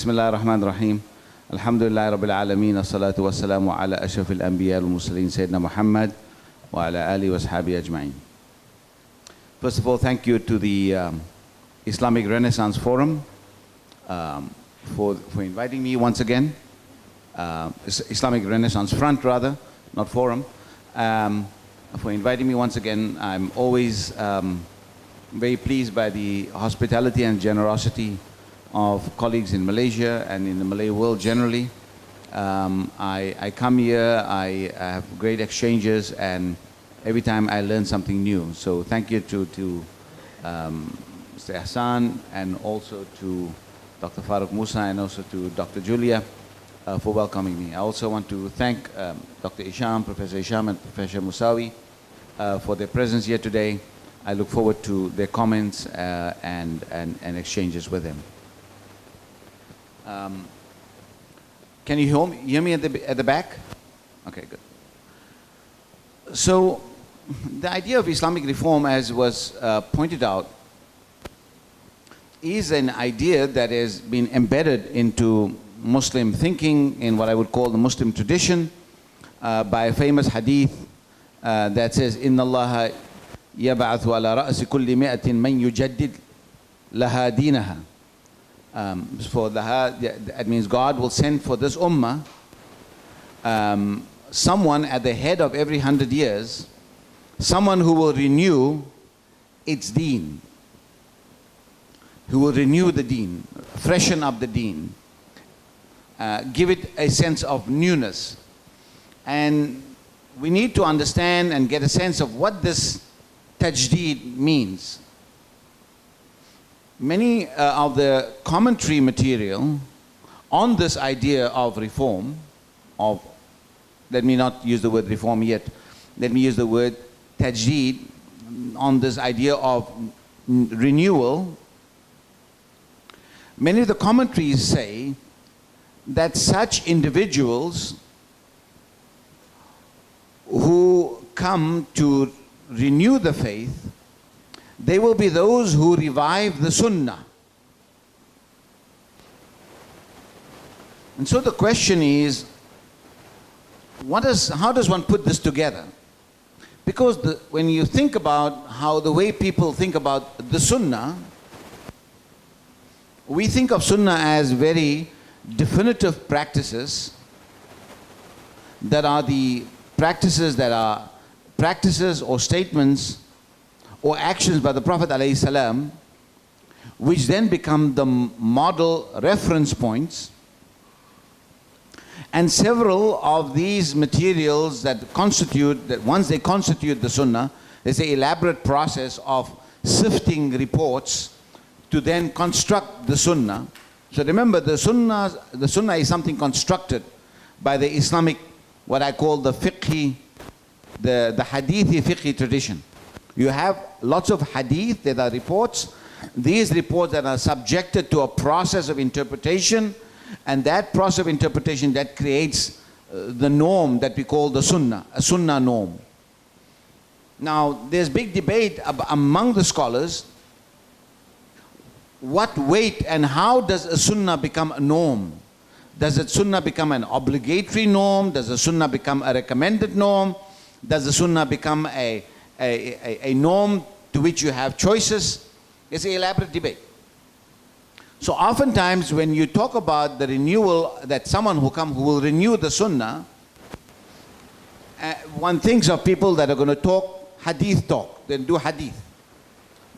Bismillah ar-Rahman ar-Rahim. Alhamdulillah Rabbil Alameen. As-salatu was-salamu ala ashrafil anbiya wal-mursaleen Sayyidina Muhammad wa ala alihi wa ashabihi ajma'in. First of all, thank you to the Islamic Renaissance Forum for inviting me once again. Islamic Renaissance Front rather, not Forum. For inviting me once again. I'm always very pleased by the hospitality and generosity of colleagues in Malaysia and in the Malay world generally. I come here, I have great exchanges, and every time I learn something new. So thank you to Mr. Hassan, and also to Dr. Farouk Musa, and also to Dr. Julia for welcoming me. I also want to thank Dr. Isham, Professor Isham, and Professor Mesawi for their presence here today. I look forward to their comments and exchanges with them. Can you hear me at the back? Okay, good. So the idea of Islamic reform, as was pointed out, is an idea that has been embedded into Muslim thinking, in what I would call the Muslim tradition, by a famous hadith that says, "Inna Allah yab'athu ala ra'si kulli mi'atin man yujaddid laha dinaha." For that means God will send for this ummah someone at the head of every 100 years, someone who will renew its deen, who will renew the deen, freshen up the deen, give it a sense of newness. And we need to understand and get a sense of what this tajdeed means. Many of the commentary material on this idea of reform, let me not use the word reform yet, let me use the word tajdeed, on this idea of renewal, many of the commentaries say that such individuals who come to renew the faith, they will be those who revive the Sunnah. And so the question is, how does one put this together? Because when you think about how the way people think about the Sunnah, we think of Sunnah as very definitive practices that are the practices or statements or actions by the Prophet ﷺ, which then become the model reference points. And several of these materials that once they constitute the Sunnah, there's an elaborate process of sifting reports to then construct the Sunnah. So remember, the Sunnah is something constructed by the Islamic, what I call the fiqhi, the hadithi fiqhi tradition. You have lots of hadith, there are reports. These reports that are subjected to a process of interpretation, and that process of interpretation that creates the norm that we call the Sunnah, a Sunnah norm. Now, there's big debate among the scholars, what weight and how does a Sunnah become a norm? Does a Sunnah become an obligatory norm? Does a Sunnah become a recommended norm? Does the Sunnah become a norm to which you have choices? It's an elaborate debate. So oftentimes when you talk about the renewal, that someone who will renew the Sunnah, one thinks of people that are going to talk hadith talk, then do hadith.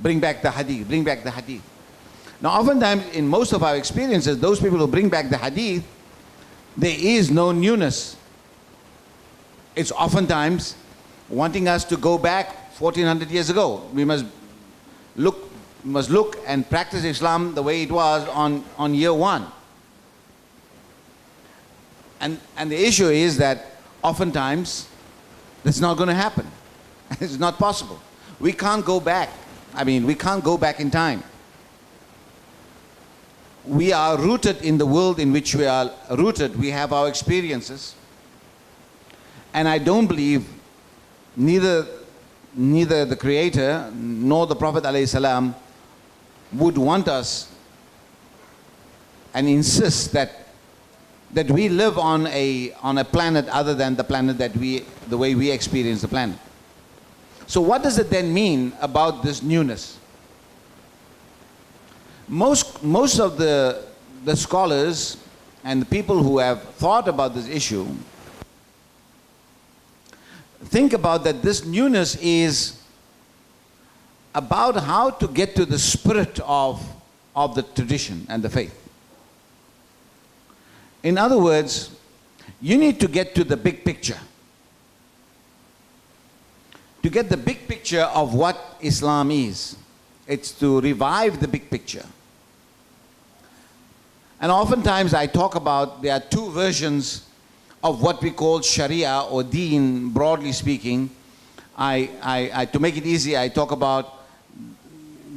Bring back the hadith, bring back the hadith. Now oftentimes in most of our experiences, those people who bring back the hadith, there is no newness. It's oftentimes wanting us to go back 1400 years ago. We must look and practice Islam the way it was on year one. And the issue is that oftentimes that's not going to happen. It's not possible. We can't go back. We can't go back in time. We are rooted in the world in which we are rooted. We have our experiences. And I don't believe neither the Creator nor the Prophet ﷺ would want us and insist that we live on a planet other than the planet the way we experience the planet. So what does it then mean about this newness? Most of the scholars and the people who have thought about this issue think about that this newness is about how to get to the spirit of the tradition and the faith. In other words, you need to get to the big picture. To get the big picture of what Islam is, it's to revive the big picture. And oftentimes I talk about there are two versions of what we call Sharia or Deen, broadly speaking. To make it easy, I talk about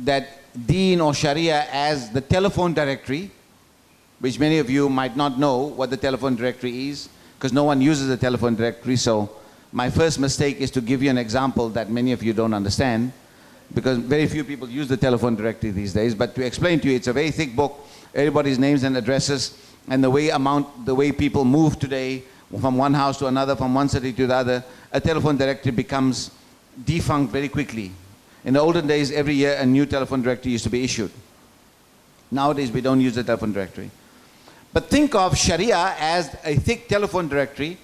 that Deen or Sharia as the telephone directory, which many of you might not know what the telephone directory is, because no one uses the telephone directory. So my first mistake is to give you an example that many of you don't understand, because very few people use the telephone directory these days. But to explain to you, it's a very thick book, everybody's names and addresses, and the way people move today from one house to another, from one city to the other. A telephone directory becomes defunct very quickly. In the olden days, every year a new telephone directory used to be issued. Nowadays we don't use the telephone directory. But think of Sharia as a thick telephone directory,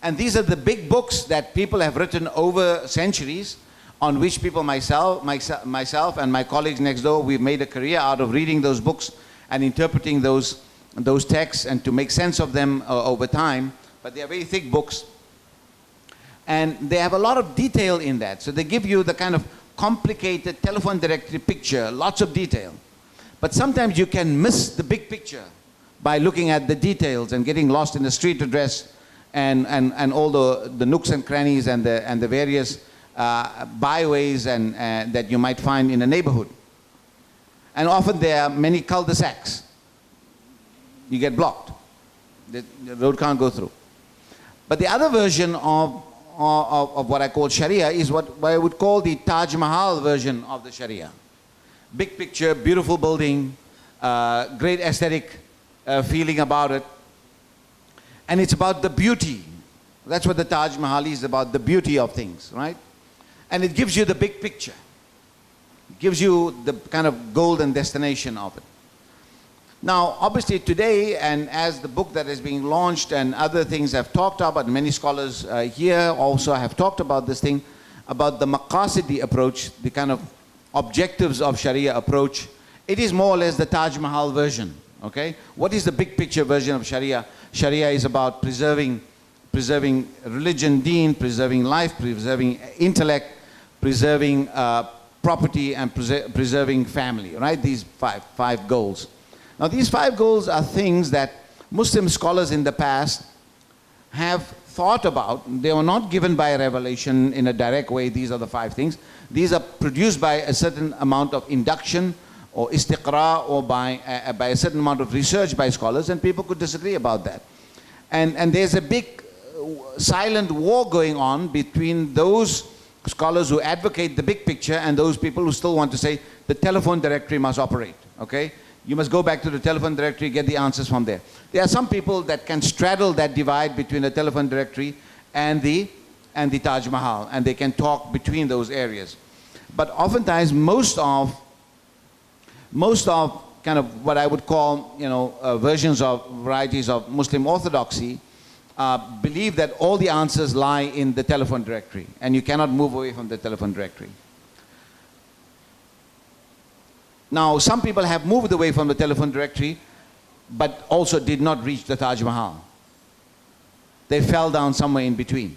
and these are the big books that people have written over centuries, on which people, myself and my colleagues next door, we've made a career out of reading those books and interpreting those texts and to make sense of them over time. But they are very thick books, and they have a lot of detail in that. So they give you the kind of complicated telephone directory picture, lots of detail. But sometimes you can miss the big picture by looking at the details and getting lost in the street address and all the nooks and crannies and the various byways that you might find in a neighborhood. And often there are many cul-de-sacs. You get blocked. The road can't go through. But the other version of what I call Sharia is what I would call the Taj Mahal version of the Sharia. Big picture, beautiful building, great aesthetic feeling about it. And it's about the beauty. That's what the Taj Mahal is about, the beauty of things, right? And it gives you the big picture. It gives you the kind of golden destination of it. Now, obviously today, and as the book that is being launched and other things have talked about, many scholars here also have talked about this thing, about the maqasidi approach, the kind of objectives of Sharia approach. It is more or less the Taj Mahal version, okay? What is the big picture version of Sharia? Sharia is about preserving religion, deen, preserving life, preserving intellect, preserving property, and preserving family, right? These five goals. Now these 5 goals are things that Muslim scholars in the past have thought about. They were not given by a revelation in a direct way, these are the 5 things. These are produced by a certain amount of induction or istiqra, or by a certain amount of research by scholars, and people could disagree about that. And there's a big silent war going on between those scholars who advocate the big picture and those people who still want to say the telephone directory must operate, okay? You must go back to the telephone directory, get the answers from there. There are some people that can straddle that divide between the telephone directory and the Taj Mahal, and they can talk between those areas. But oftentimes, most of kind of what I would call, varieties of Muslim orthodoxy believe that all the answers lie in the telephone directory, and you cannot move away from the telephone directory. Now, some people have moved away from the telephone directory, but also did not reach the Taj Mahal. They fell down somewhere in between.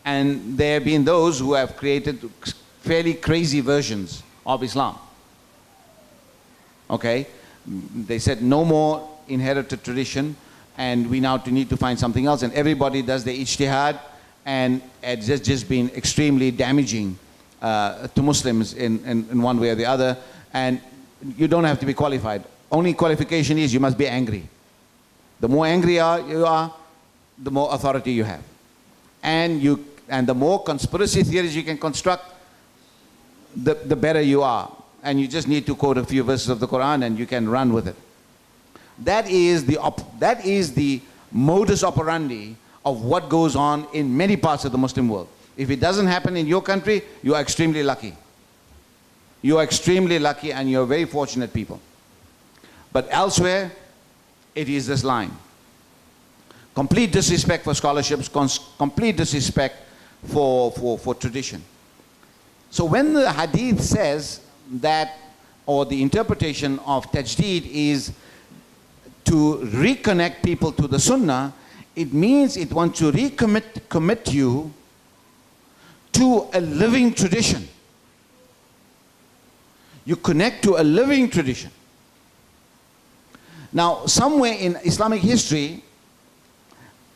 And there have been those who have created fairly crazy versions of Islam. Okay? They said no more inherited tradition, and we now need to find something else. And everybody does the ijtihad, and it's just been extremely damaging to Muslims in one way or the other. And you don't have to be qualified. Only qualification is you must be angry. The more angry you are, the more authority you have. And the more conspiracy theories you can construct, the better you are. And you just need to quote a few verses of the Quran and you can run with it. That is the modus operandi of what goes on in many parts of the Muslim world. If it doesn't happen in your country, you are extremely lucky. You are extremely lucky and you're very fortunate people. But elsewhere, it is this line. Complete disrespect for scholarships, complete disrespect for tradition. So when the hadith says that, or the interpretation of tajdeed is to reconnect people to the sunnah, it means it wants to commit you to a living tradition. You connect to a living tradition. Now, somewhere in Islamic history,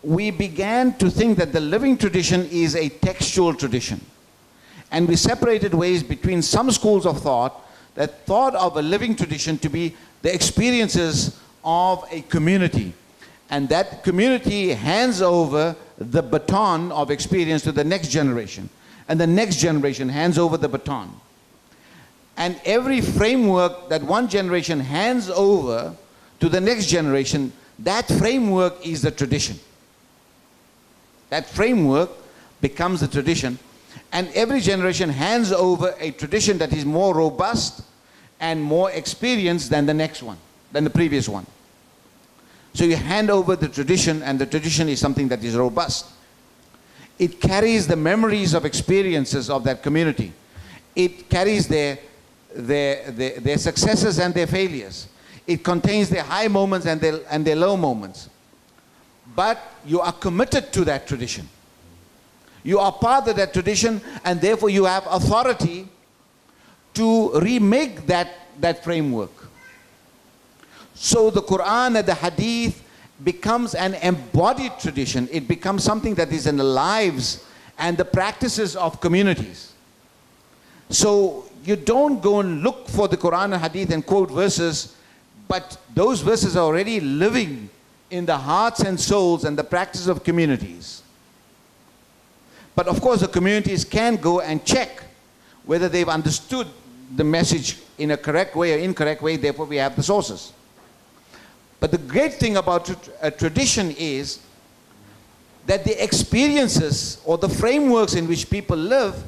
we began to think that the living tradition is a textual tradition. And we separated ways between some schools of thought that thought of a living tradition to be the experiences of a community. And that community hands over the baton of experience to the next generation. And the next generation hands over the baton. And every framework that one generation hands over to the next generation, that framework is the tradition. That framework becomes the tradition. And every generation hands over a tradition that is more robust and more experienced than the next one, than the previous one. So you hand over the tradition, and the tradition is something that is robust. It carries the memories of experiences of that community. It carries their successes and their failures. It contains their high moments and their low moments. But you are committed to that tradition. You are part of that tradition, and therefore you have authority to remake that framework. So the Quran and the Hadith becomes an embodied tradition. It becomes something that is in the lives and the practices of communities. So you don't go and look for the Quran and Hadith and quote verses, but those verses are already living in the hearts and souls and the practices of communities. But of course the communities can go and check whether they've understood the message in a correct way or incorrect way, therefore we have the sources. But the great thing about a tradition is that the experiences or the frameworks in which people live,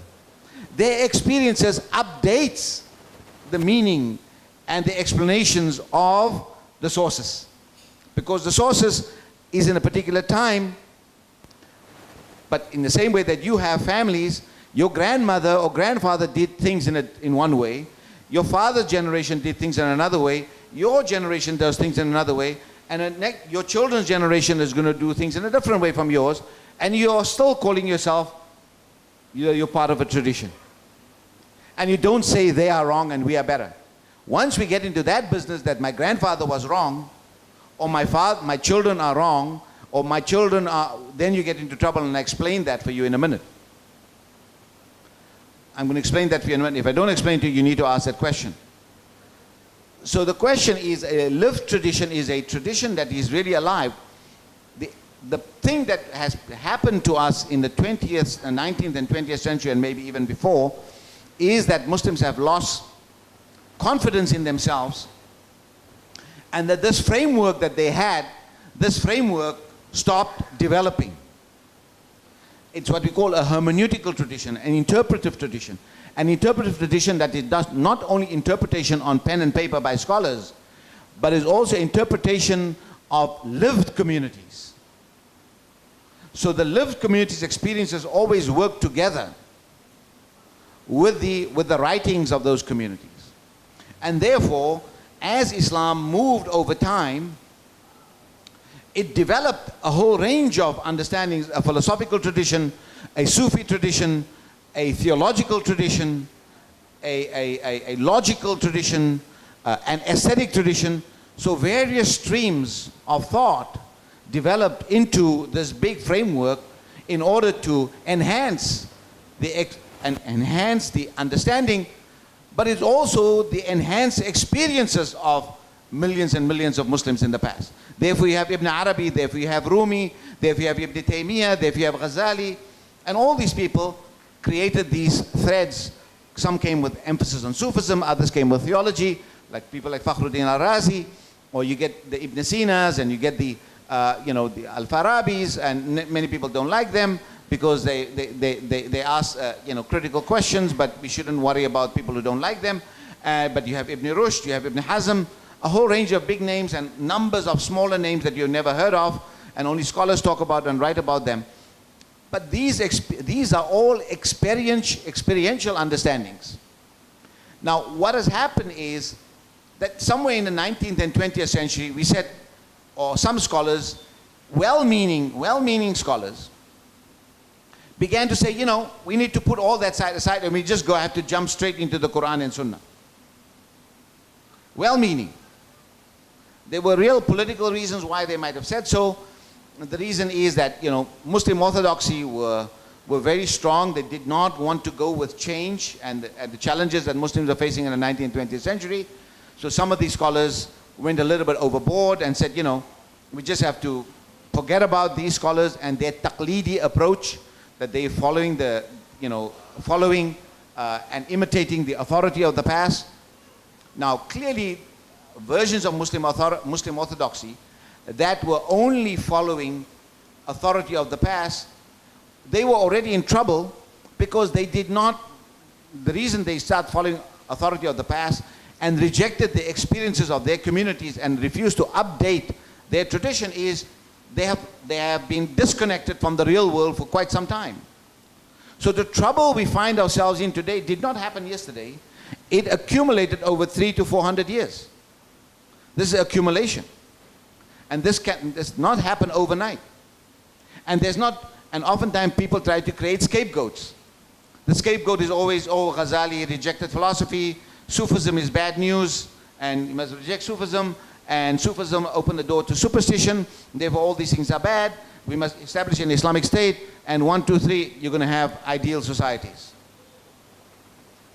their experiences updates the meaning and the explanations of the sources. Because the sources is in a particular time, but in the same way that you have families, your grandmother or grandfather did things in one way, your father's generation did things in another way, your generation does things in another way, and your children's generation is going to do things in a different way from yours, and you're still calling yourself, you're part of a tradition. And you don't say they are wrong and we are better. Once we get into that business that my grandfather was wrong, or my children are wrong, or my children are, then you get into trouble, and I explain that for you in a minute. I'm going to explain that for you in a minute. If I don't explain to you, you need to ask that question. So the question is, a lived tradition is a tradition that is really alive. The thing that has happened to us in the 20th, 19th and 20th century, and maybe even before, is that Muslims have lost confidence in themselves, and that this framework that they had, this framework stopped developing. It's what we call a hermeneutical tradition, an interpretive tradition. An interpretive tradition that it does not only interpretation on pen and paper by scholars, but is also interpretation of lived communities. So the lived communities' experiences always work together with the writings of those communities. And therefore, as Islam moved over time, it developed a whole range of understandings, a philosophical tradition, a Sufi tradition, a theological tradition, a logical tradition, an aesthetic tradition. So various streams of thought developed into this big framework in order to enhance the understanding, but it's also the enhanced experiences of millions and millions of Muslims in the past. Therefore you have Ibn Arabi, therefore you have Rumi, therefore you have Ibn Taymiyyah, therefore you have Ghazali, and all these people created these threads. Some came with emphasis on Sufism, others came with theology, like people like Fakhruddin al-Razi, or you get the Ibn Sinas, and you get the, the Al-Farabis, and many people don't like them because they ask, critical questions, but we shouldn't worry about people who don't like them. But you have Ibn Rushd, you have Ibn Hazm, a whole range of big names and numbers of smaller names that you've never heard of, and only scholars talk about and write about them. But these are all experiential understandings. Now, what has happened is that somewhere in the 19th and 20th century, we said, or some scholars, well-meaning scholars, began to say, we need to put all that side aside and we just have to jump straight into the Quran and Sunnah. Well-meaning. There were real political reasons why they might have said so. The reason is that, Muslim orthodoxy were very strong. They did not want to go with change and the challenges that Muslims are facing in the 19th and 20th century. So some of these scholars went a little bit overboard and said, we just have to forget about these scholars and their taqlidi approach, that they're following and imitating the authority of the past. Now, clearly, versions of Muslim orthodoxy that were only following authority of the past, they were already in trouble because they did not, the reason they started following authority of the past and rejected the experiences of their communities and refused to update their tradition is they have been disconnected from the real world for quite some time. So the trouble we find ourselves in today did not happen yesterday. It accumulated over 300 to 400 years. This is accumulation. And this does not happen overnight. And oftentimes people try to create scapegoats. The scapegoat is always, Ghazali rejected philosophy, Sufism is bad news, and you must reject Sufism, and Sufism opened the door to superstition, therefore all these things are bad, we must establish an Islamic state, and 1, 2, 3, you're going to have ideal societies.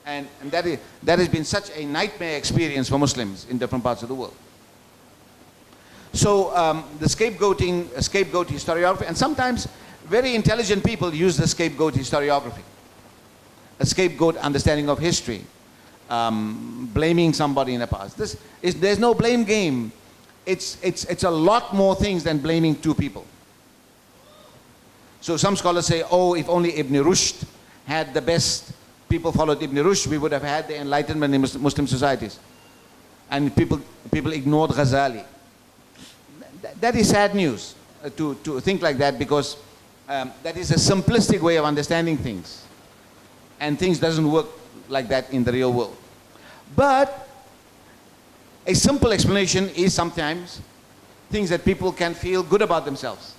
And that has been such a nightmare experience for Muslims in different parts of the world. So the scapegoat historiography, and sometimes very intelligent people use the scapegoat historiography, a scapegoat understanding of history, blaming somebody in the past. There's no blame game. It's a lot more things than blaming two people. So some scholars say, if only Ibn Rushd had the best, people followed Ibn Rushd, we would have had the enlightenment in Muslim societies. And people ignored Ghazali. That is sad news to think like that, because that is a simplistic way of understanding things. And things doesn't work like that in the real world. But a simple explanation is sometimes things that people can feel good about themselves.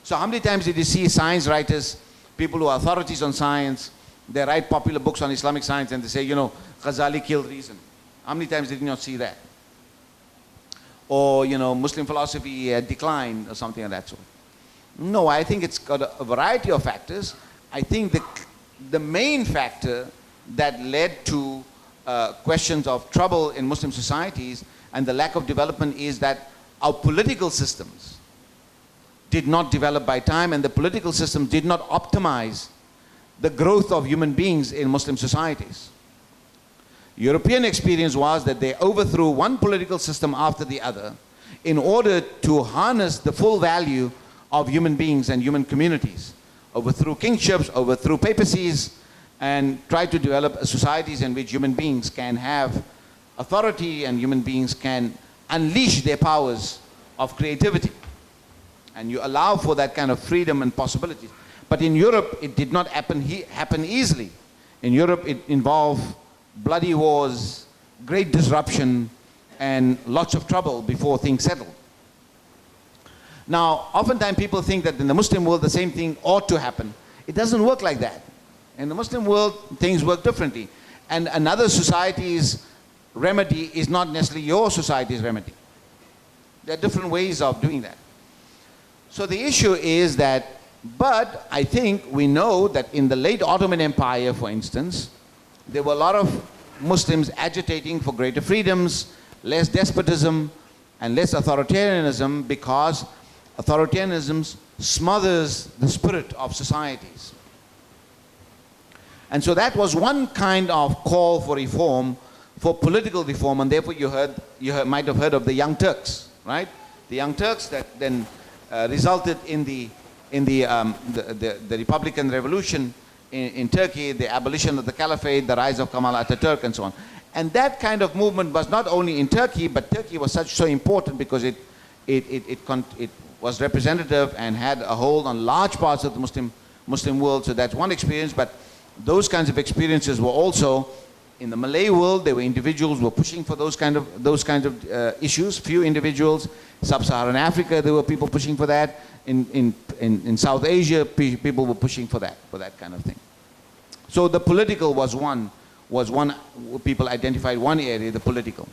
So how many times did you see science writers, people who are authorities on science, they write popular books on Islamic science and they say, Ghazali killed reason. How many times did you not see that? Or, Muslim philosophy declined or something of that sort. No, I think it's got a variety of factors. I think the main factor that led to questions of trouble in Muslim societies and the lack of development is that our political systems did not develop by time, and the political system did not optimize the growth of human beings in Muslim societies. European experience was that they overthrew one political system after the other in order to harness the full value of human beings and human communities. Overthrew kingships, overthrew papacies, and tried to develop societies in which human beings can have authority and human beings can unleash their powers of creativity. And you allow for that kind of freedom and possibilities. But in Europe, it did not happen easily. In Europe, it involved bloody wars, great disruption, and lots of trouble before things settled. Now, oftentimes people think that in the Muslim world the same thing ought to happen. It doesn't work like that. In the Muslim world, things work differently. And another society's remedy is not necessarily your society's remedy. There are different ways of doing that. So the issue is that, but I think we know that in the late Ottoman Empire, for instance, there were a lot of Muslims agitating for greater freedoms, less despotism, and less authoritarianism, because authoritarianism smothers the spirit of societies. And so that was one kind of call for reform for political reform, and therefore might have heard of the Young Turks, right? The Young Turks that then resulted in the Republican Revolution in Turkey, the abolition of the Caliphate, the rise of Kemal Ataturk, and so on. And that kind of movement was not only in Turkey, but Turkey was so important because it was representative and had a hold on large parts of the Muslim world. So that's one experience. But those kinds of experiences were also in the Malay world. There were individuals who were pushing for those kinds of issues. Few individuals. Sub-Saharan Africa, there were people pushing for that. In South Asia, people were pushing for that kind of thing. So the political was one. People identified one area, the political.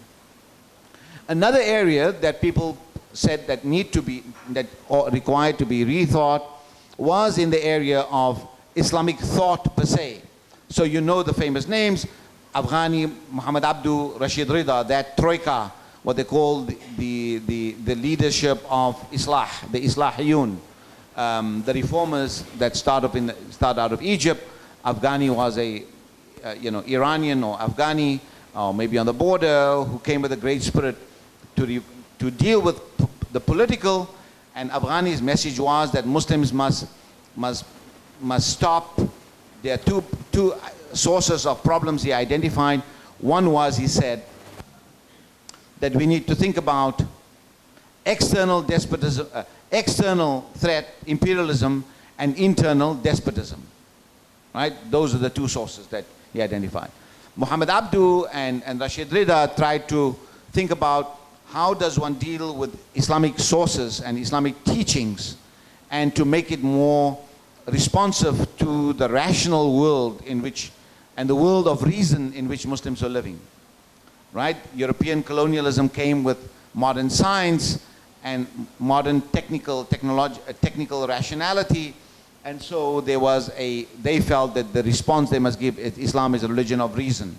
Another area that people said that required to be rethought was in the area of Islamic thought per se. So you know the famous names, Afghani, Muhammad Abdu, Rashid Rida, that troika, what they call the leadership of Islah, the Islahiyun, the reformers that start out of Egypt. Afghani was a Iranian or Afghani, or maybe on the border, who came with a great spirit to deal with the political. And Afghani's message was that Muslims must stop. There are two sources of problems he identified. One was, he said, that we need to think about external despotism, external threat, imperialism, and internal despotism. Right? Those are the two sources that he identified. Muhammad Abdu and Rashid Rida tried to think about how does one deal with Islamic sources and Islamic teachings, and to make it more responsive to the rational world and the world of reason in which Muslims are living. Right? European colonialism came with modern science and modern technical rationality. And so they felt that the response they must give is Islam is a religion of reason.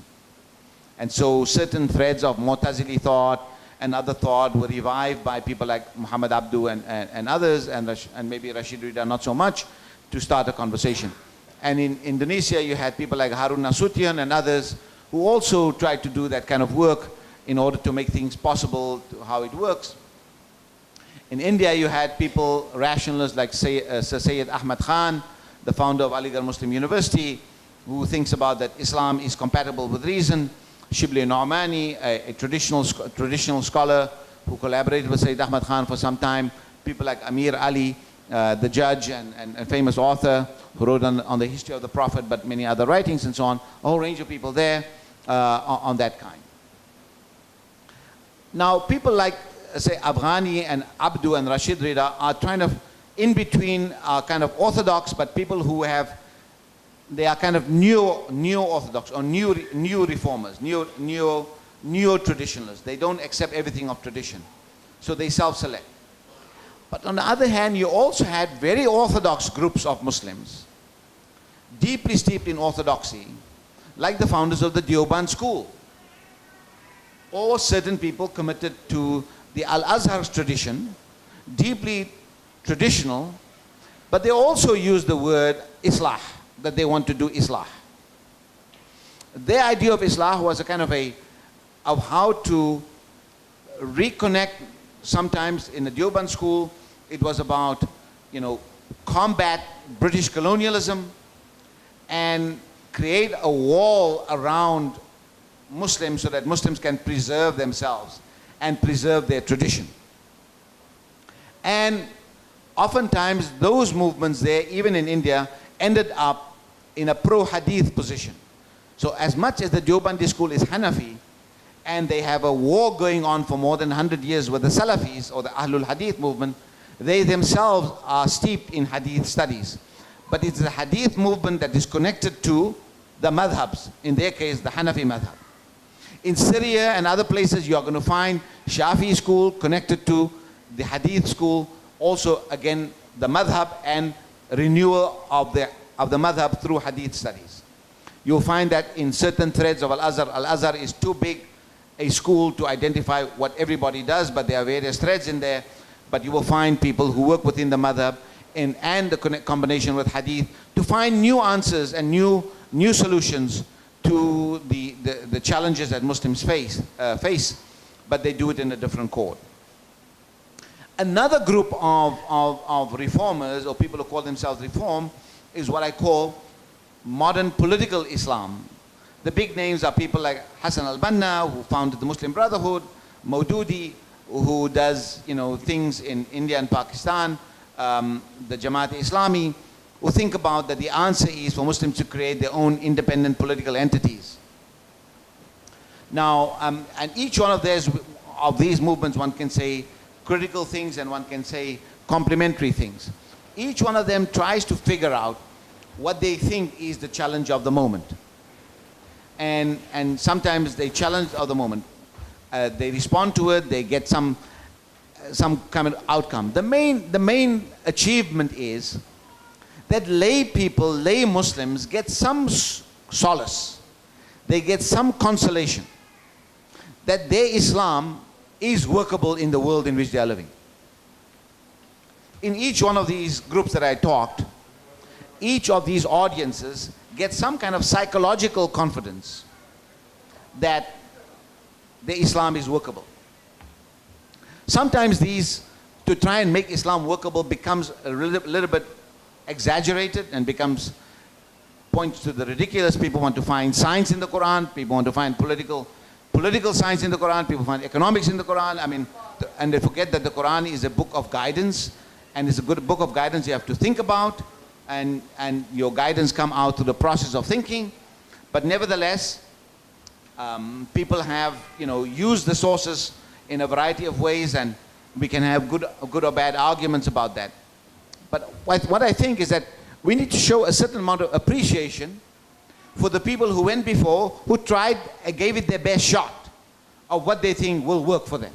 And so certain threads of Mu'tazili thought and other thought were revived by people like Muhammad Abdu and others, and maybe Rashid Rida not so much, to start a conversation. And in Indonesia you had people like Harun Nasution and others who also tried to do that kind of work in order to make things possible to how it works. In India, you had people, rationalists like Sir Sayyid Ahmad Khan, the founder of Aligarh Muslim University, who thinks about that Islam is compatible with reason. Shibli No'mani, a traditional scholar who collaborated with Sayyid Ahmad Khan for some time. People like Amir Ali, the judge and a famous author who wrote on the history of the Prophet, but many other writings and so on. A whole range of people there on that kind. Now, people like, say, Afghani and Abdu and Rashid Rida are kind of in between, kind of orthodox, but people who they are kind of neo-orthodox or new reformers, neo-traditionalists. They don't accept everything of tradition. So they self-select. But on the other hand, you also had very orthodox groups of Muslims, deeply steeped in orthodoxy, like the founders of the Deoband school, or certain people committed to the Al-Azhar's tradition, deeply traditional, but they also use the word Islah, that they want to do Islah. Their idea of Islah was a kind of how to reconnect. Sometimes in the Deoband school, it was about, combat British colonialism and create a wall around Muslims so that Muslims can preserve themselves and preserve their tradition. And oftentimes those movements there, even in India, ended up in a pro-Hadith position. So as much as the Deobandi school is Hanafi, and they have a war going on for more than 100 years with the Salafis or the Ahlul Hadith movement, they themselves are steeped in Hadith studies. But it's the Hadith movement that is connected to the madhabs, in their case the Hanafi madhab. In Syria and other places you are going to find Shafi school connected to the Hadith school, also again the madhab and renewal of the madhab through Hadith studies. You'll find that in certain threads of Al-Azhar. Al-Azhar is too big a school to identify what everybody does, but there are various threads in there. But you will find people who work within the madhab and the combination with Hadith to find new answers and new solutions to the challenges that Muslims face, but they do it in a different chord. Another group of reformers, or people who call themselves reform, is what I call modern political Islam. The big names are people like Hassan al-Banna, who founded the Muslim Brotherhood, Maududi, who does things in India and Pakistan, the Jamaat-e-Islami, who think about that the answer is for Muslims to create their own independent political entities. Now, and each one of these movements, one can say critical things and one can say complementary things. Each one of them tries to figure out what they think is the challenge of the moment. And sometimes they challenge of the moment. They respond to it, they get some kind of outcome. The main achievement is that lay people, lay Muslims get some solace. They get some consolation that their Islam is workable in the world in which they are living. In each one of these groups that I talked, each of these audiences get some kind of psychological confidence that the Islam is workable. Sometimes to try and make Islam workable becomes a little bit exaggerated and points to the ridiculous. People want to find science in the Quran, people want to find political science in the Quran, people find economics in the Quran. I mean, and they forget that the Quran is a book of guidance, and it's a good book of guidance you have to think about, and your guidance come out through the process of thinking. But nevertheless, people have used the sources in a variety of ways, and we can have good or bad arguments about that. But what I think is that we need to show a certain amount of appreciation for the people who went before, who tried and gave it their best shot of what they think will work for them.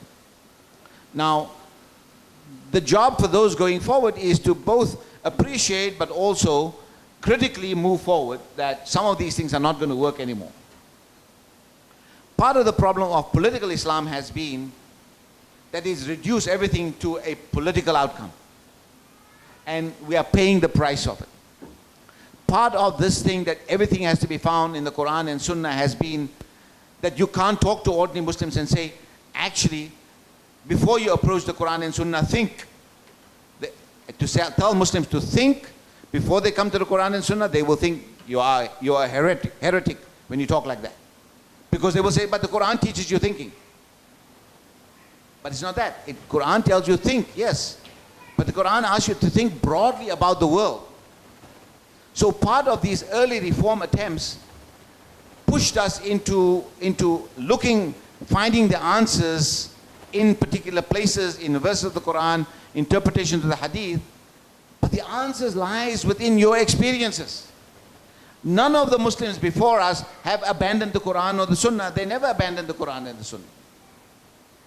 Now, the job for those going forward is to both appreciate but also critically move forward that some of these things are not going to work anymore. Part of the problem of political Islam has been that it's reduced everything to a political outcome. And we are paying the price of it. Part of this thing that everything has to be found in the Quran and Sunnah has been that you can't talk to ordinary Muslims and say, actually, before you approach the Quran and Sunnah, think. Tell Muslims to think before they come to the Quran and Sunnah, they will think you are a heretic when you talk like that. Because they will say, but the Quran teaches you thinking. But it's not that. Quran tells you think, yes. But the Quran asks you to think broadly about the world. So part of these early reform attempts pushed us into finding the answers in particular places, in the verses of the Quran, interpretations of the Hadith. But the answers lies within your experiences. None of the Muslims before us have abandoned the Quran or the Sunnah. They never abandoned the Quran and the Sunnah.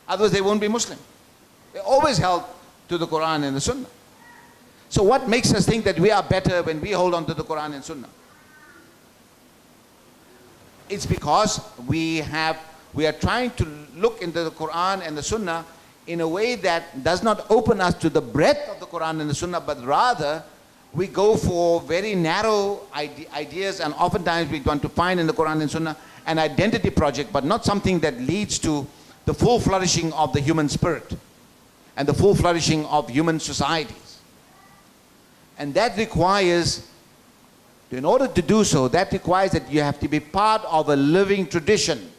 Otherwise they won't be Muslim. They always held to the Quran and the Sunnah. So what makes us think that we are better when we hold on to the Quran and Sunnah? It's because we are trying to look into the Quran and the Sunnah in a way that does not open us to the breadth of the Quran and the Sunnah, but rather we go for very narrow ideas, and oftentimes we want to find in the Quran and Sunnah an identity project, but not something that leads to the full flourishing of the human spirit and the full flourishing of human societies. And that requires, in order to do so, that requires that you have to be part of a living tradition.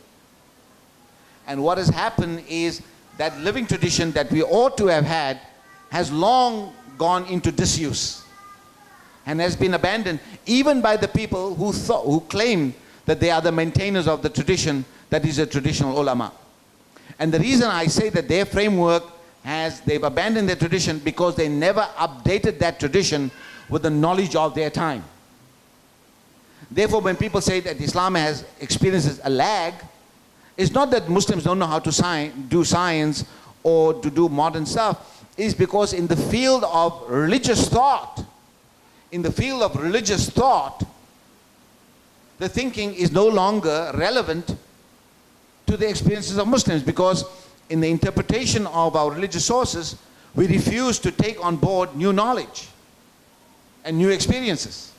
And what has happened is that living tradition that we ought to have had has long gone into disuse and has been abandoned even by the people who claim that they are the maintainers of the tradition that is a traditional ulama. And the reason I say that their framework they've abandoned their tradition because they never updated that tradition with the knowledge of their time. Therefore, when people say that Islam experiences a lag, it's not that Muslims don't know how to do science or to do modern stuff. It's because in the field of religious thought, the thinking is no longer relevant to the experiences of Muslims, because in the interpretation of our religious sources, we refuse to take on board new knowledge and new experiences.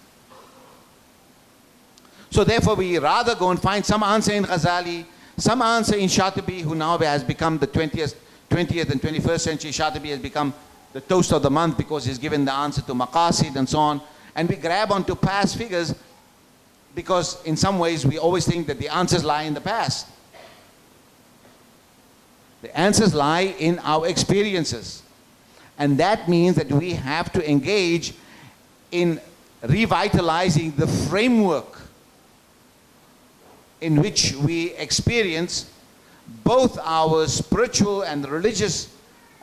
So therefore we rather go and find some answer in Ghazali, some answer in Shatibi, who now has become the 20th and 21st century. Shatibi has become the toast of the month because he's given the answer to Maqasid and so on. And we grab onto past figures because in some ways we always think that the answers lie in the past. The answers lie in our experiences. And that means that we have to engage in revitalizing the framework in which we experience both our spiritual and religious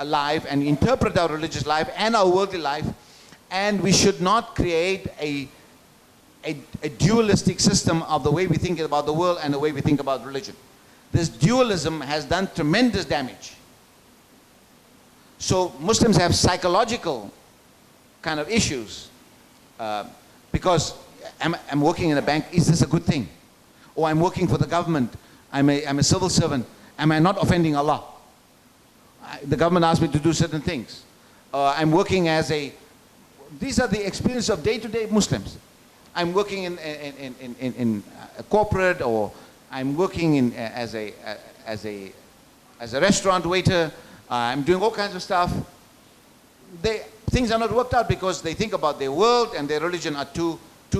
life and interpret our religious life and our worldly life. And we should not create a dualistic system of the way we think about the world and the way we think about religion. This dualism has done tremendous damage. So Muslims have psychological kind of issues because I'm working in a bank, is this a good thing? Or I'm working for the government, I'm a civil servant, am I not offending Allah? The government asked me to do certain things. I'm working as a, these are the experiences of day-to-day Muslims. I'm working in a corporate, or I'm working as a restaurant waiter. I'm doing all kinds of stuff. Things are not worked out because they think about their world and their religion are two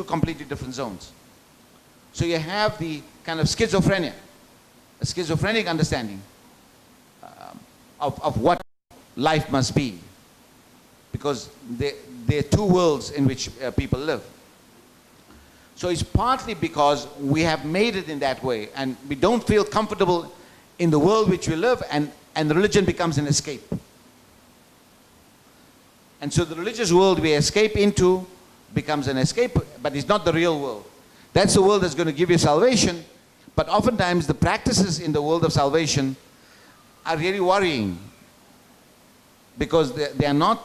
completely different zones. So you have the kind of schizophrenia, a schizophrenic understanding of what life must be, because there are two worlds in which people live. So it's partly because we have made it in that way and we don't feel comfortable in the world which we live, and religion becomes an escape. And so the religious world we escape into becomes an escape, but it's not the real world. That's the world that's going to give you salvation, but oftentimes the practices in the world of salvation are really worrying because they are not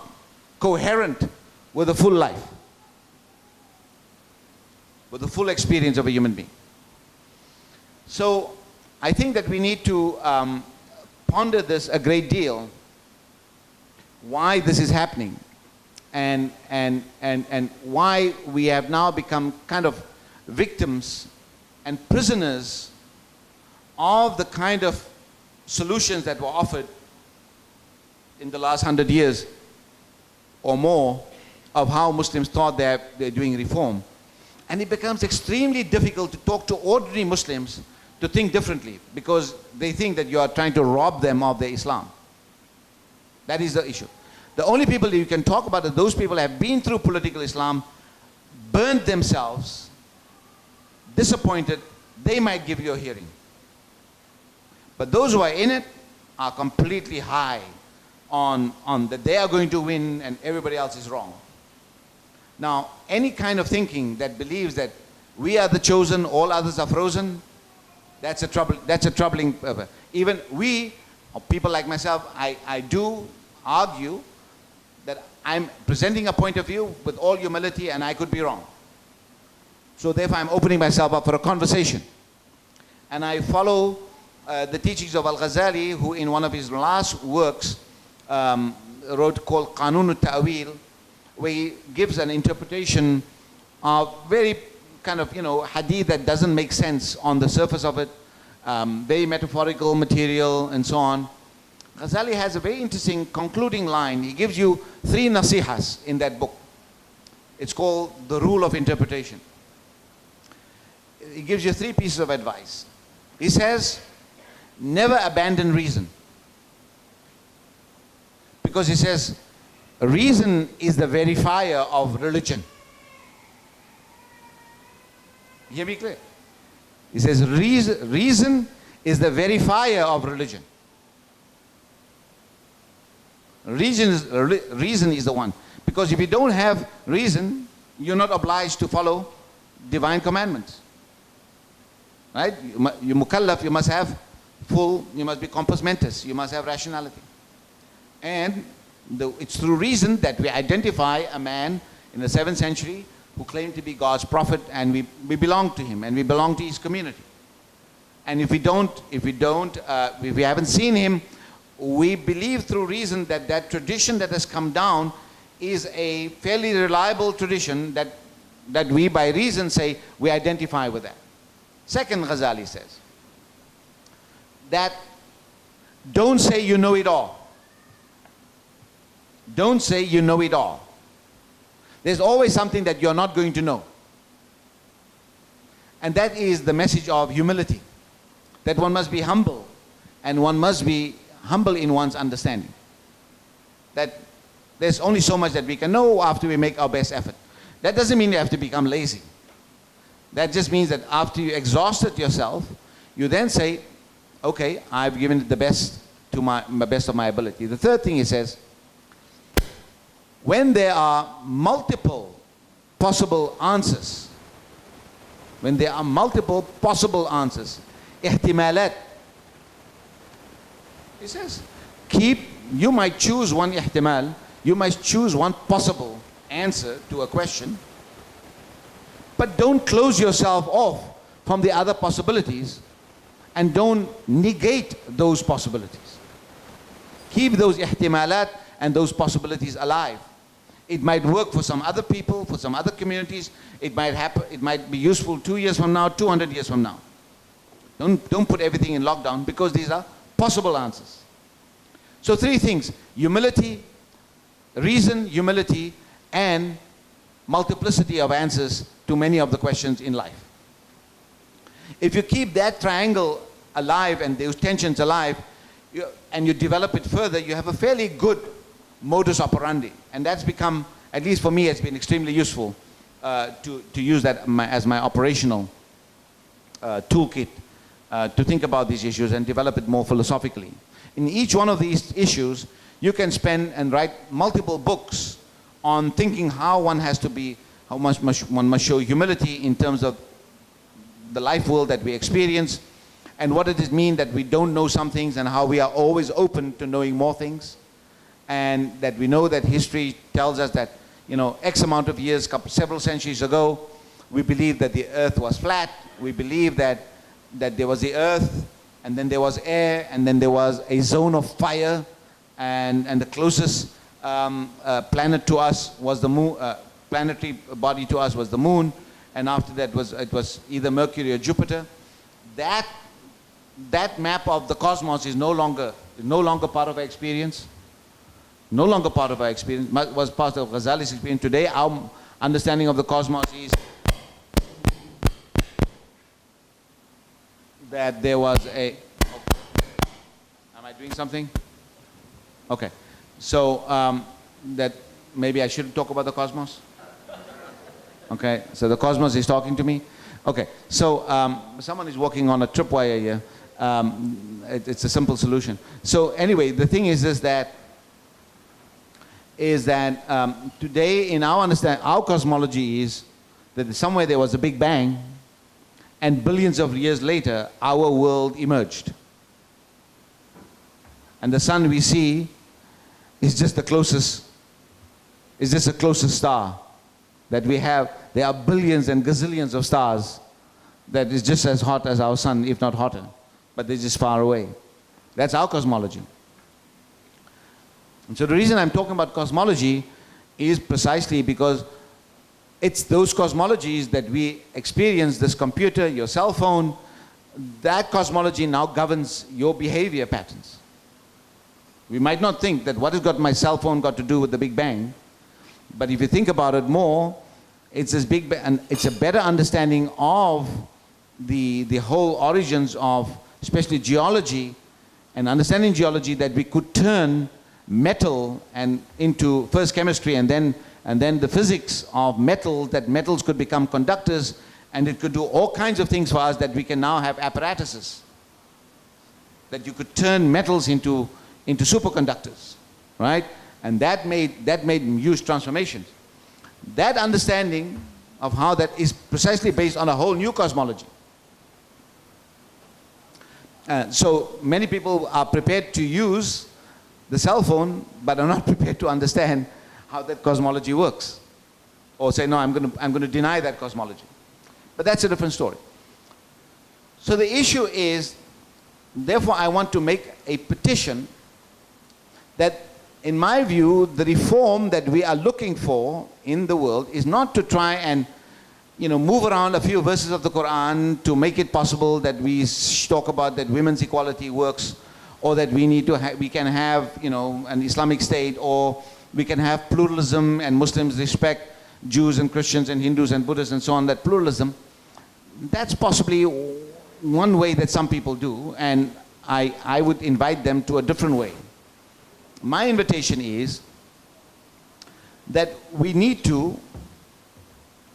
coherent with the full life, with the full experience of a human being. So I think that we need to ponder this a great deal, why this is happening, and why we have now become kind of victims and prisoners of the kind of solutions that were offered in the last 100 years or more of how Muslims thought they're doing reform. And it becomes extremely difficult to talk to ordinary Muslims to think differently because they think that you are trying to rob them of their Islam. That is the issue. The only people that you can talk about are those people who have been through political Islam, burned themselves, disappointed. They might give you a hearing. But those who are in it are completely high on that they are going to win and everybody else is wrong. Now, any kind of thinking that believes that we are the chosen, all others are frozen, that's a troubling. Even we, or people like myself, I do argue that I'm presenting a point of view with all humility and I could be wrong. So therefore I'm opening myself up for a conversation. And I follow the teachings of Al-Ghazali, who in one of his last works wrote called Qanun al-Ta'wil, where he gives an interpretation of very kind of, hadith that doesn't make sense on the surface of it, very metaphorical material and so on. Ghazali has a very interesting concluding line. He gives you 3 nasihas in that book. It's called The Rule of Interpretation. He gives you 3 pieces of advice. He says, never abandon reason. Because he says, reason is the verifier of religion. Hear me clear? He says, reason is the verifier of religion. Reason is the one. Because if you don't have reason, you're not obliged to follow divine commandments. Right? You mukallaf, you must have you must be compos mentis, you must have rationality. And it's through reason that we identify a man in the 7th century who claimed to be God's prophet, and we belong to him and we belong to his community. And if we haven't seen him, we believe through reason that tradition that has come down is a fairly reliable tradition that that we by reason say we identify with that. Second, Ghazali says that don't say you know it all. Don't say you know it all. There's always something that you're not going to know. And that is the message of humility. That one must be humble, and one must be humble in one's understanding. That there's only so much that we can know after we make our best effort. That doesn't mean you have to become lazy. That just means that after you exhausted yourself, you then say, okay, I've given it the best to my best of my ability. The third thing he says, when there are multiple possible answers, when there are multiple possible answers, ihtimalat, he says, you might choose one ihtimal, you might choose one possible answer to a question, but don't close yourself off from the other possibilities, and don't negate those possibilities. Keep those ihtimalat and those possibilities alive. It might work for some other people, for some other communities. It might happen, it might be useful 2 years from now, 200 years from now. Don't put everything in lockdown, because these are possible answers. So three things: humility, reason, humility, and multiplicity of answers to many of the questions in life. If you keep that triangle alive and those tensions alive, and you develop it further, you have a fairly good modus operandi. And that's become, at least for me, it's been extremely useful to use that as my operational toolkit to think about these issues and develop it more philosophically. In each one of these issues, you can spend and write multiple books on thinking how one has to be, how much one must show humility in terms of the life world that we experience, and what does it mean that we don't know some things, and how we are always open to knowing more things, and that we know that history tells us that, you know, X amount of years, several centuries ago, we believed that the earth was flat. We believed that there was the earth, and then there was air, and then there was a zone of fire, and the closest planet to us was the moon, planetary body to us was the moon, and after that it was either Mercury or Jupiter. That map of the cosmos is no longer part of our experience. No longer part of our experience. Was part of Ghazali's experience. Today, our understanding of the cosmos is that there was a. Am I doing something? Okay. So that maybe I shouldn't talk about the cosmos. Okay. So the cosmos is talking to me. Okay. So someone is working on a tripwire here. It's a simple solution. So anyway, the thing is that today in our understanding, our cosmology is that somewhere there was a big bang, and billions of years later our world emerged, and the sun we see is just the closest star that we have. There are billions and gazillions of stars that is just as hot as our sun, if not hotter, but they're just far away. That's our cosmology. And so the reason I'm talking about cosmology is precisely because it's those cosmologies that we experience, this computer, your cell phone, that cosmology now governs your behavior patterns. We might not think that what has got my cell phone got to do with the Big Bang, but if you think about it more, it's as big, and it's a better understanding of the whole origins of, especially geology, and understanding geology, that we could turn metal and into first chemistry, and then the physics of metal, that metals could become conductors, and it could do all kinds of things for us, that we can now have apparatuses that you could turn metals into superconductors, right? And that made huge transformations. That understanding of how that is precisely based on a whole new cosmology. So many people are prepared to use the cell phone, but are not prepared to understand how that cosmology works, or say, no, I'm going to deny that cosmology. But that's a different story. So the issue is, therefore, I want to make a petition that, in my view, the reform that we are looking for in the world is not to try and move around a few verses of the Quran to make it possible that we talk about that women's equality works, or that we can have, an Islamic state, or we can have pluralism and Muslims respect Jews and Christians and Hindus and Buddhists and so on, that pluralism, that's possibly one way that some people do, and I would invite them to a different way. My invitation is that we need to,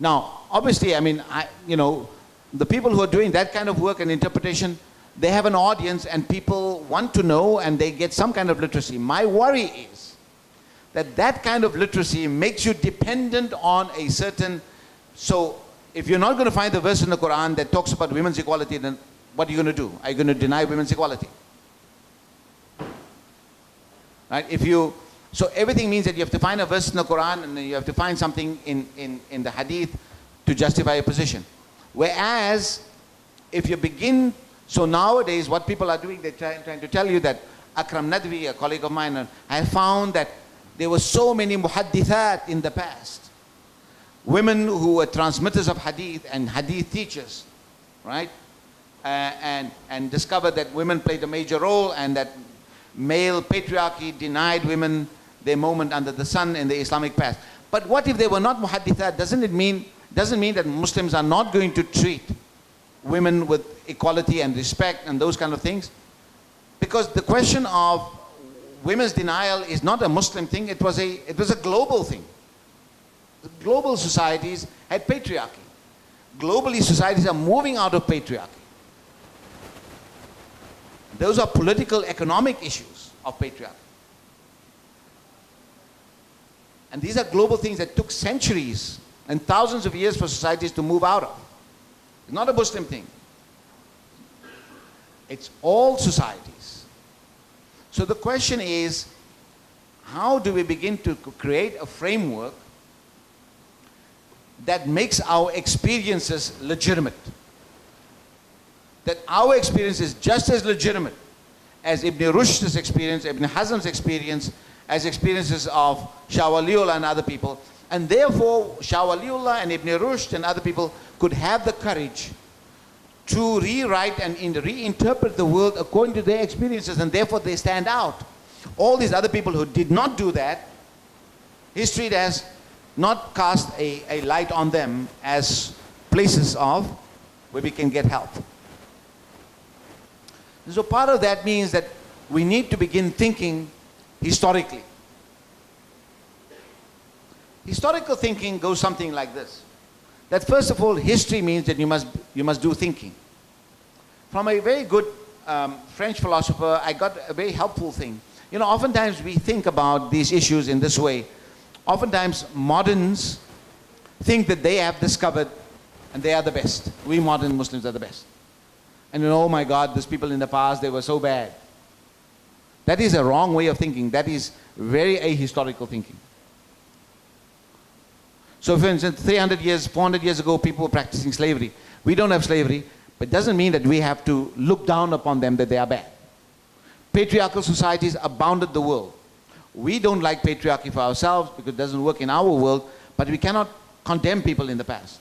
now obviously, the people who are doing that kind of work and interpretation, they have an audience and people want to know and they get some kind of literacy. My worry is that that kind of literacy makes you dependent on a certain, so if you're not going to find the verse in the Quran that talks about women's equality, then what are you going to do? Are you going to deny women's equality? Right? So everything means that you have to find a verse in the Quran and then you have to find something in the hadith to justify your position. Whereas, if you begin, so nowadays what people are doing, they're trying to tell you that Akram Nadwi, a colleague of mine, I found that there were so many muhaddithat in the past. Women who were transmitters of hadith and hadith teachers, right? And discovered that women played a major role and that male patriarchy denied women their moment under the sun in the Islamic past. But what if they were not muhaddithat? Doesn't mean that Muslims are not going to treat women with equality and respect and those kind of things? Because the question of women's denial is not a Muslim thing, it was a global thing. Global societies had patriarchy. Globally, societies are moving out of patriarchy. Those are political, economic issues of patriarchy. And these are global things that took centuries and thousands of years for societies to move out of. It's not a Muslim thing. It's all societies. So the question is, how do we begin to create a framework that makes our experiences legitimate? That our experience is just as legitimate as Ibn Rushd's experience, Ibn Hazm's experience, as experiences of Shah Waliullah and other people. And therefore, Shah Waliullah and Ibn Rushd and other people could have the courage to rewrite and reinterpret the world according to their experiences, and therefore they stand out. All these other people who did not do that, history has not cast a light on them as places of where we can get help. So part of that means that we need to begin thinking historically. Historical thinking goes something like this. That first of all, history means that you must do thinking. From a very good French philosopher, I got a very helpful thing. Oftentimes we think about these issues in this way. Oftentimes moderns think that they have discovered and they are the best. We modern Muslims are the best. And oh my God, these people in the past, they were so bad. That is a wrong way of thinking. That is very ahistorical thinking. So for instance, 300 years, 400 years ago, people were practicing slavery. We don't have slavery, but it doesn't mean that we have to look down upon them that they are bad. Patriarchal societies abounded the world. We don't like patriarchy for ourselves because it doesn't work in our world, but we cannot condemn people in the past.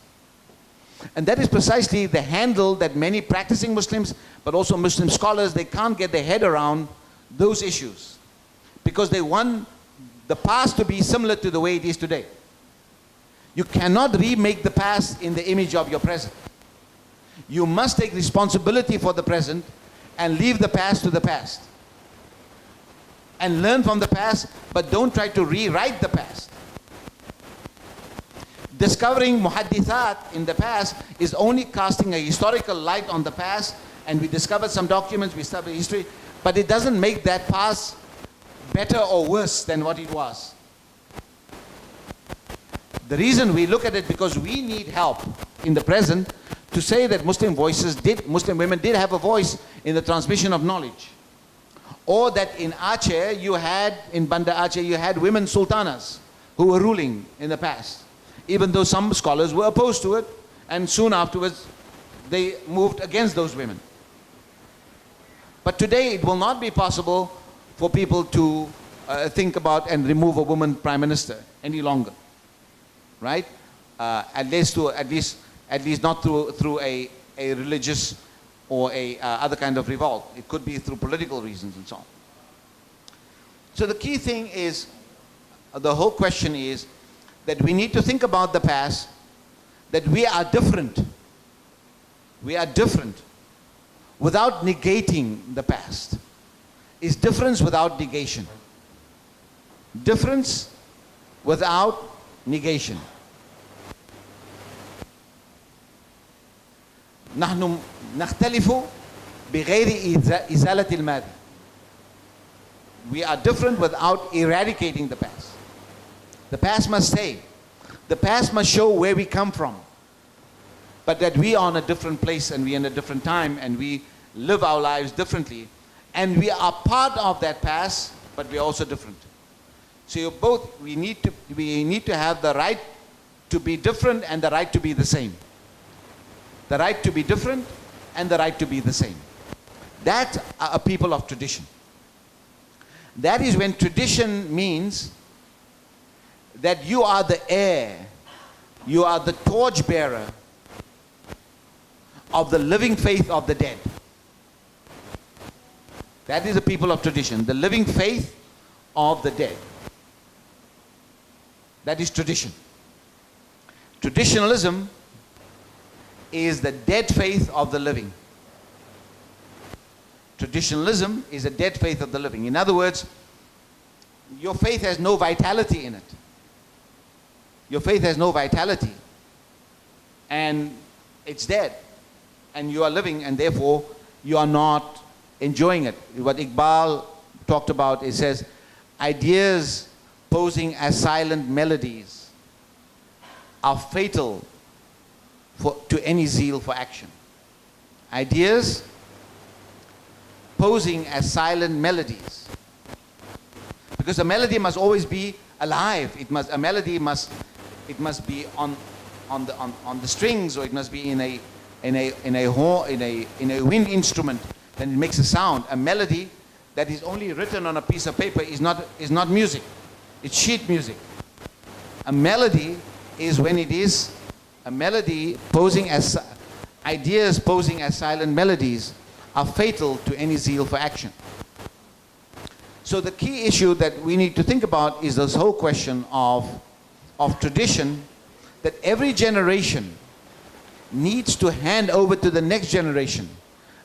And that is precisely the handle that many practicing Muslims, but also Muslim scholars, they can't get their head around those issues because they want the past to be similar to the way it is today. You cannot remake the past in the image of your present. You must take responsibility for the present and leave the past to the past. And learn from the past, but don't try to rewrite the past. Discovering muhaddithat in the past is only casting a historical light on the past, and we discovered some documents, we studied history, but it doesn't make that past better or worse than what it was. The reason we look at it because we need help in the present to say that Muslim women did have a voice in the transmission of knowledge. Or that in Aceh, in Banda Aceh, you had women sultanas who were ruling in the past. Even though some scholars were opposed to it, and soon afterwards, they moved against those women. But today, it will not be possible for people to think about and remove a woman prime minister any longer. Right? At least At least not through a religious or a other kind of revolt. It could be through political reasons and so on. So the key thing is, the whole question is that we need to think about the past, that we are different. We are different without negating the past. It's difference without negation. Difference without negation. نحن نختلف بغير إزالة الماضي. We are different without eradicating the past. The past must stay. The past must show where we come from. But that we are in a different place and we are in a different time and we live our lives differently. And we are part of that past, but we are also different. So we need to have the right to be different and the right to be the same. The right to be different and the right to be the same. That's a people of tradition. That is when tradition means that you are the heir, you are the torchbearer of the living faith of the dead. That is a people of tradition, the living faith of the dead. That is tradition. Traditionalism is the dead faith of the living. Traditionalism is a dead faith of the living. In other words, your faith has no vitality in it. Your faith has no vitality. And it's dead. And you are living, and therefore you are not enjoying it. What Iqbal talked about, it says, ideas posing as silent melodies are fatal to any zeal for action. Ideas posing as silent melodies. Because a melody must always be alive. A melody must be on the strings, or it must be in a wind instrument. Then it makes a sound. A melody that is only written on a piece of paper is not music. It's sheet music. A melody is when it is a melody posing as ideas posing as silent melodies are fatal to any zeal for action. So the key issue that we need to think about is this whole question of tradition, that every generation needs to hand over to the next generation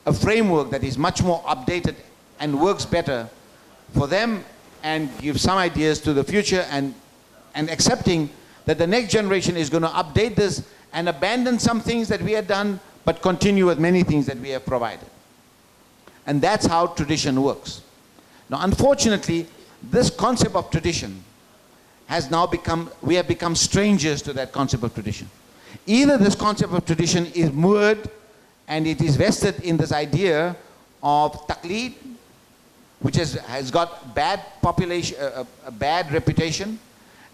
a framework that is much more updated and works better for them, and give some ideas to the future, and accepting that the next generation is going to update this and abandon some things that we have done, but continue with many things that we have provided. And that's how tradition works. Now, unfortunately, this concept of tradition has now we have become strangers to that concept of tradition. Either this concept of tradition is moored and it is vested in this idea of taqleed, which has got bad population, a bad reputation,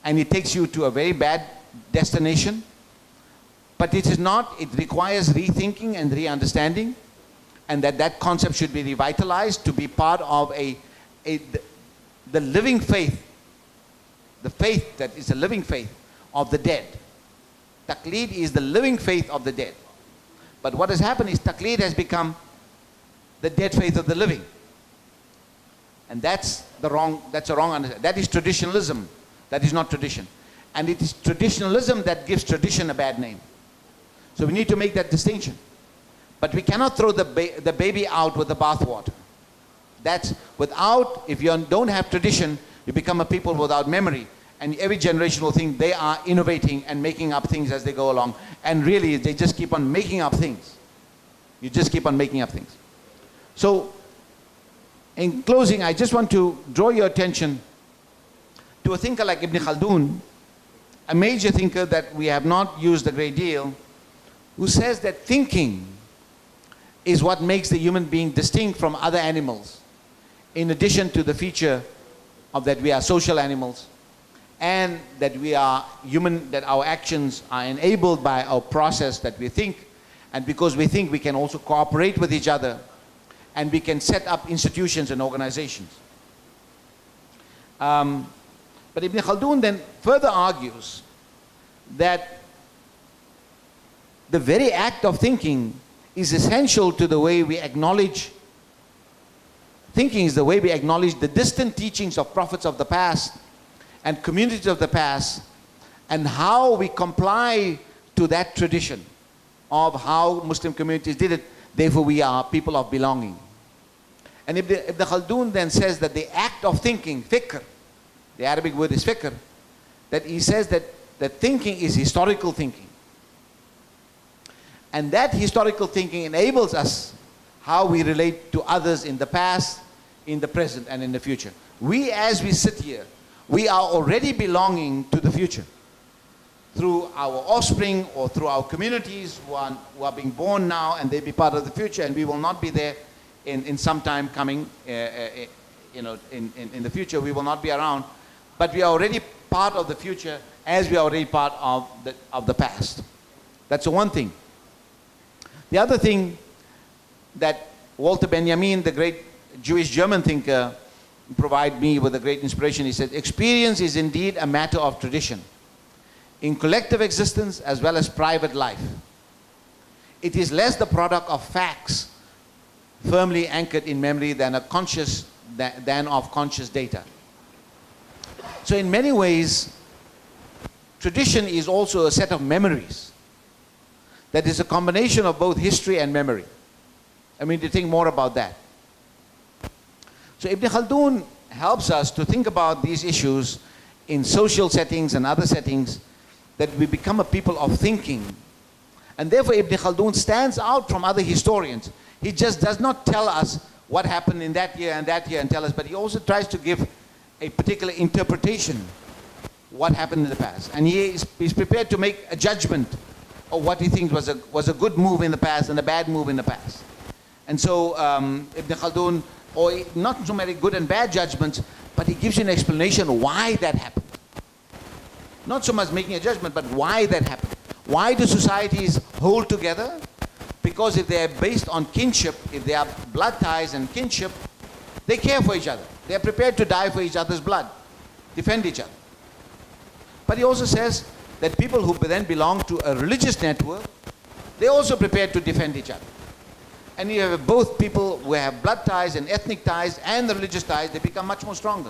and it takes you to a very bad destination. But it is not. It requires rethinking and re-understanding, and that concept should be revitalized to be part of the living faith, the faith that is a living faith of the dead. Taqleed is the living faith of the dead. But what has happened is taqleed has become the dead faith of the living. And that's a wrong understanding. That is traditionalism. That is not tradition. And it is traditionalism that gives tradition a bad name. So we need to make that distinction. But we cannot throw the baby out with the bathwater. That's if you don't have tradition, you become a people without memory. And every generation will think they are innovating and making up things as they go along. And really, they just keep on making up things. You just keep on making up things. So, in closing, I just want to draw your attention to a thinker like Ibn Khaldun, a major thinker that we have not used a great deal, who says that thinking is what makes the human being distinct from other animals, in addition to the feature of that we are social animals, and that we are human, that our actions are enabled by our process that we think, and because we think, we can also cooperate with each other, and we can set up institutions and organizations. But Ibn Khaldun then further argues that the very act of thinking is essential to the way we acknowledge. Thinking is the way we acknowledge the distant teachings of prophets of the past and communities of the past, and how we comply to that tradition of how Muslim communities did it. Therefore, we are people of belonging. And Ibn Khaldun then says that the act of thinking, fikr, the Arabic word is fikr, that he says that thinking is historical thinking. And that historical thinking enables us how we relate to others in the past, in the present, and in the future. We, as we sit here, we are already belonging to the future through our offspring or through our communities who are being born now, and they be part of the future, and we will not be there in some time coming, in the future. We will not be around, but we are already part of the future as we are already part of the past. That's the one thing. The other thing that Walter Benjamin, the great Jewish German thinker, provided me with a great inspiration. He said, experience is indeed a matter of tradition in collective existence as well as private life. It is less the product of facts firmly anchored in memory than of conscious data. So in many ways, tradition is also a set of memories that is a combination of both history and memory. I mean, to think more about that. So Ibn Khaldun helps us to think about these issues in social settings and other settings, that we become a people of thinking. And therefore Ibn Khaldun stands out from other historians. He just does not tell us what happened in that year and tell us, but he also tries to give a particular interpretation what happened in the past. And he's prepared to make a judgment of what he thinks was a good move in the past and a bad move in the past. And so Ibn Khaldun, or not so many good and bad judgments, but he gives you an explanation why that happened. Not so much making a judgment, but why that happened. Why do societies hold together? Because if they are based on kinship, if they are blood ties and kinship, they care for each other. They are prepared to die for each other's blood, defend each other. But he also says that people who then belong to a religious network, they're also prepared to defend each other. And you have both people who have blood ties and ethnic ties and the religious ties, they become much more stronger.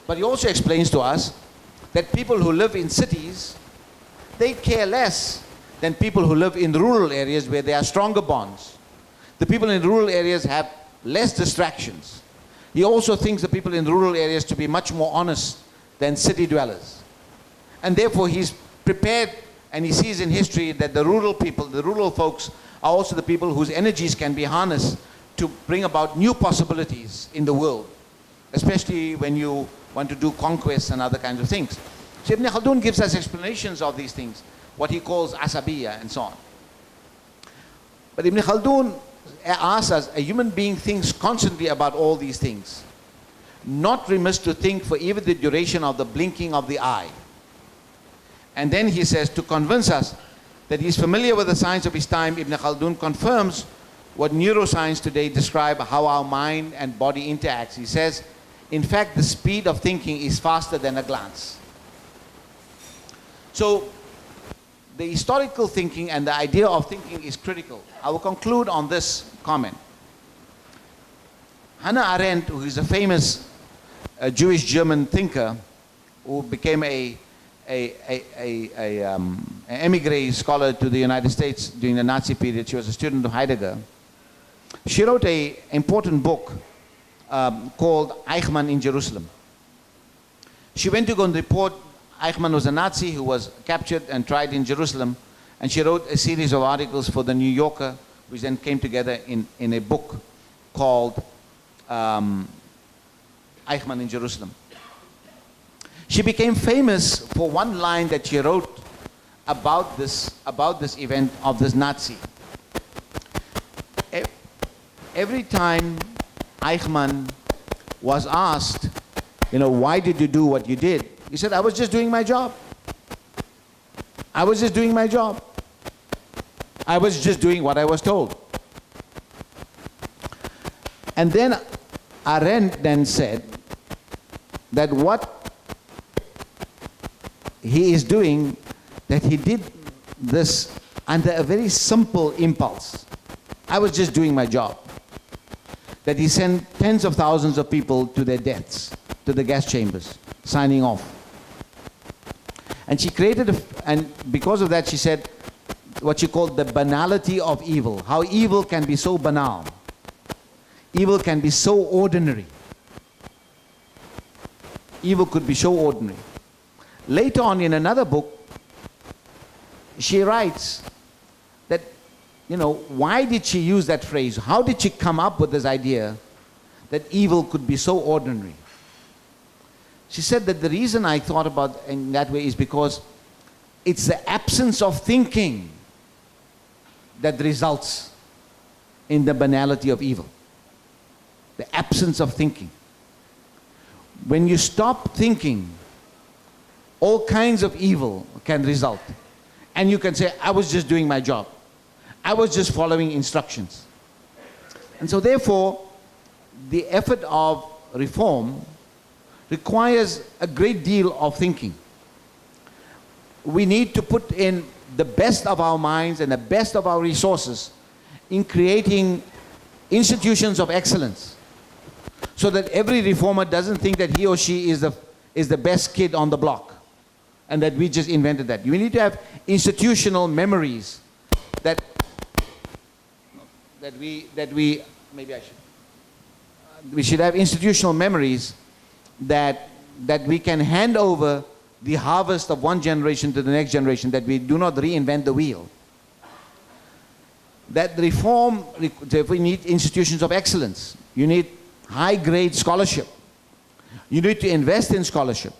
But he also explains to us that people who live in cities, they care less than people who live in rural areas where there are stronger bonds. The people in rural areas have less distractions. He also thinks the people in rural areas to be much more honest than city dwellers. And therefore he's prepared, and he sees in history that the rural people, the rural folks, are also the people whose energies can be harnessed to bring about new possibilities in the world, especially when you want to do conquests and other kinds of things. So Ibn Khaldun gives us explanations of these things, what he calls asabiya and so on. But Ibn Khaldun asks us, a human being thinks constantly about all these things, not remiss to think for even the duration of the blinking of the eye. And then he says, to convince us that he's familiar with the science of his time, Ibn Khaldun confirms what neuroscience today describe how our mind and body interacts. He says, in fact, the speed of thinking is faster than a glance. So the historical thinking and the idea of thinking is critical. I will conclude on this comment. Hannah Arendt, who is a famous Jewish German thinker who became an emigre scholar to the United States during the Nazi period. She was a student of Heidegger. She wrote an important book called Eichmann in Jerusalem. She went to go and report. Eichmann was a Nazi who was captured and tried in Jerusalem, and she wrote a series of articles for the New Yorker, which then came together in a book called Eichmann in Jerusalem. She became famous for one line that she wrote about this event of this Nazi. Every time Eichmann was asked, why did you do what you did? He said, I was just doing my job. I was just doing my job. I was just doing what I was told. And then Arendt then said that what he is doing, that he did this under a very simple impulse. I was just doing my job. That he sent tens of thousands of people to their deaths, to the gas chambers, signing off. And she created, and because of that she said what she called the banality of evil. How evil can be so banal. Evil can be so ordinary. Evil could be so ordinary. Later on in another book, she writes that, why did she use that phrase? How did she come up with this idea that evil could be so ordinary? She said that the reason I thought about in that way is because it's the absence of thinking that results in the banality of evil. The absence of thinking. When you stop thinking, all kinds of evil can result. And you can say, I was just doing my job. I was just following instructions. And so therefore, the effort of reform requires a great deal of thinking. We need to put in the best of our minds and the best of our resources in creating institutions of excellence, so that every reformer doesn't think that he or she is the best kid on the block and that we just invented that. We need to have institutional memories that we maybe I should. We should have institutional memories that we can hand over the harvest of one generation to the next generation, that we do not reinvent the wheel. That reform, we need institutions of excellence. You need high-grade scholarship. You need to invest in scholarship.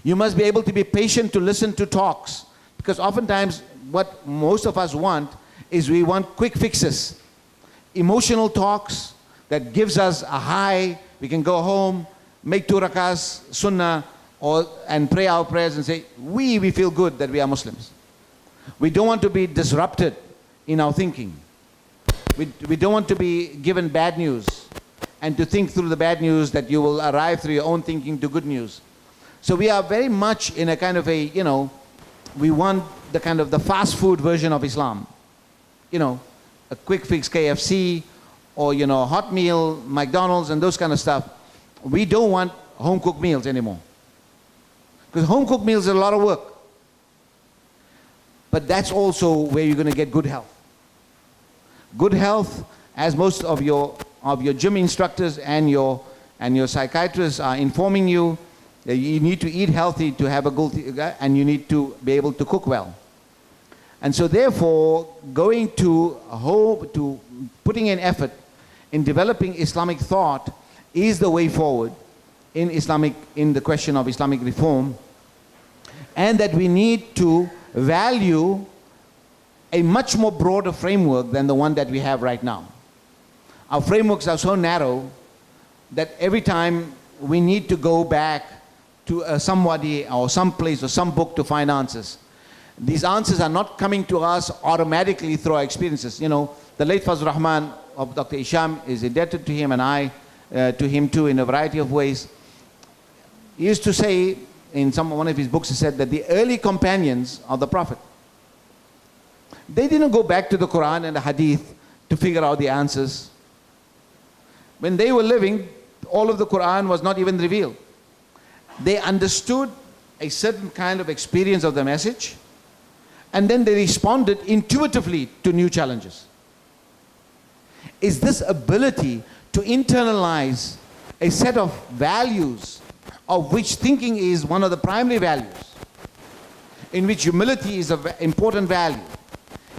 You must be able to be patient to listen to talks, because oftentimes what most of us want is we want quick fixes. Emotional talks that gives us a high, we can go home, make 2 rakas, sunnah, and pray our prayers and say, we feel good that we are Muslims. We don't want to be disrupted in our thinking. We don't want to be given bad news and to think through the bad news that you will arrive through your own thinking to good news. So we are very much in a kind of a, we want the kind of the fast food version of Islam. A quick fix KFC or, hot meal, McDonald's and those kind of stuff. We don't want home cooked meals anymore. Because home cooked meals is a lot of work. But that's also where you're going to get good health. Good health, as most of your gym instructors and your psychiatrists are informing you, that you need to eat healthy to have a good, and you need to be able to cook well. And so therefore, going to putting in effort in developing Islamic thought is the way forward in the question of Islamic reform, and that we need to value a much more broader framework than the one that we have right now. Our frameworks are so narrow that every time we need to go back to somebody or some place or some book to find answers. These answers are not coming to us automatically through our experiences. The late Fazl Rahman of Dr. Isham is indebted to him, and I to him too in a variety of ways. He used to say in one of his books, he said that the early companions of the Prophet, they didn't go back to the Quran and the Hadith to figure out the answers. When they were living, all of the Quran was not even revealed. They understood a certain kind of experience of the message, and then they responded intuitively to new challenges. Is this ability to internalize a set of values, of which thinking is one of the primary values, in which humility is an important value,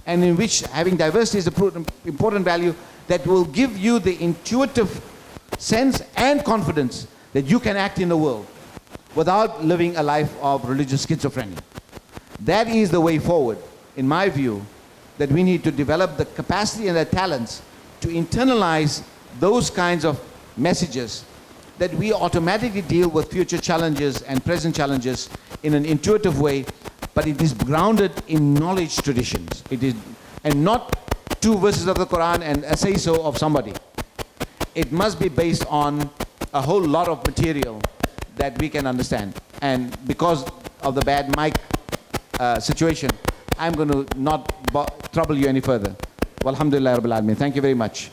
and in which having diversity is an important value, that will give you the intuitive sense and confidence that you can act in the world without living a life of religious schizophrenia. That is the way forward, in my view, that we need to develop the capacity and the talents to internalize those kinds of messages, that we automatically deal with future challenges and present challenges in an intuitive way, but it is grounded in knowledge traditions. It is, and not 2 verses of the Quran and a say-so of somebody. It must be based on a whole lot of material that we can understand. And because of the bad mic situation, I'm going to not trouble you any further. Walhamdulillah Rabbil Alameen. Thank you very much.